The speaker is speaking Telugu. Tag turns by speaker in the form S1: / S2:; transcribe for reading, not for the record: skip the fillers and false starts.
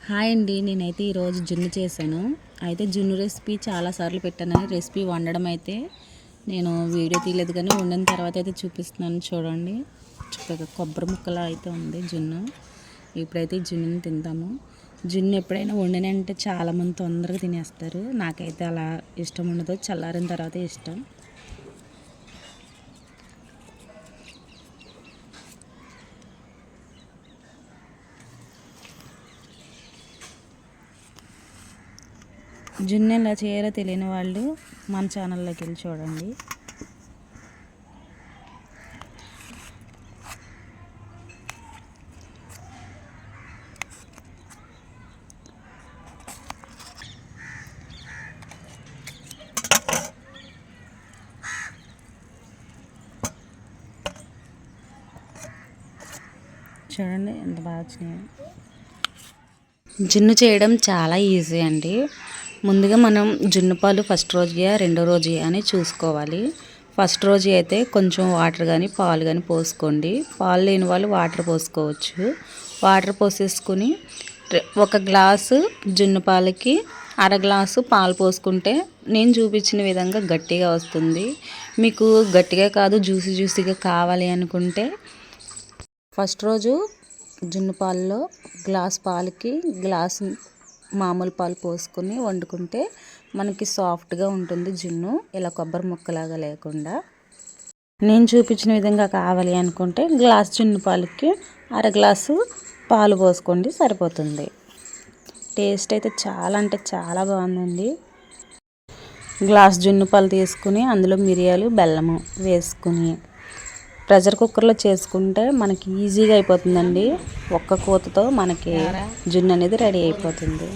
S1: హాయ్ అండి, నేనైతే ఈరోజు జున్ను చేశాను. అయితే జున్ను రెసిపీ చాలాసార్లు పెట్టానని రెసిపీ వండడం అయితే నేను వీడియో తీయలేదు, కానీ వండిన తర్వాత అయితే చూపిస్తున్నాను. చూడండి, చక్కగా కొబ్బరి ముక్కలా అయితే ఉంది జున్ను. ఇప్పుడైతే జున్నుని తిందాము. జున్ను ఎప్పుడైనా వండినంటే చాలామంది తొందరగా తినేస్తారు. నాకైతే అలా ఇష్టం ఉండదు, చల్లారిన తర్వాత ఇష్టం. జున్ను ఎలా చేయాలో తెలియని వాళ్ళు మన ఛానల్లోకి వెళ్ళి చూడండి. చూడండి ఎంత బాగా వచ్చినాయి. జున్ను చేయడం చాలా ఈజీ అండి. ముందుగా మనం జున్ను పాలు ఫస్ట్ రోజుయా రెండో రోజుయా అని చూసుకోవాలి. ఫస్ట్ రోజు అయితే కొంచెం వాటర్ కానీ పాలు కానీ పోసుకోండి. పాలు లేని వాళ్ళు వాటర్ పోసుకోవచ్చు. వాటర్ పోసేసుకుని ఒక గ్లాసు జున్ను పాలకి అర గ్లాసు పాలు పోసుకుంటే నేను చూపించిన విధంగా గట్టిగా వస్తుంది. మీకు గట్టిగా కాదు జ్యూసీగా కావాలి అనుకుంటే ఫస్ట్ రోజు జున్ను పాలలో గ్లాస్ పాలకి గ్లాసు మామూలు పాలు పోసుకొని వండుకుంటే మనకి సాఫ్ట్గా ఉంటుంది జున్ను, ఇలా కొబ్బరి ముక్కలాగా లేకుండా. నేను చూపించిన విధంగా కావాలి అనుకుంటే గ్లాస్ జున్ను పాలకి అర గ్లాసు పాలు పోసుకోండి, సరిపోతుంది. టేస్ట్ అయితే చాలా అంటే చాలా బాగుందండి. గ్లాస్ జున్ను పాలు తీసుకుని అందులో మిరియాలు బెల్లము వేసుకుని ప్రెషర్ కుక్కర్లో చేసుకుంటే మనకి ఈజీగా అయిపోతుందండి. ఒక్క కూతతో మనకి జున్ను అనేది రెడీ అయిపోతుంది.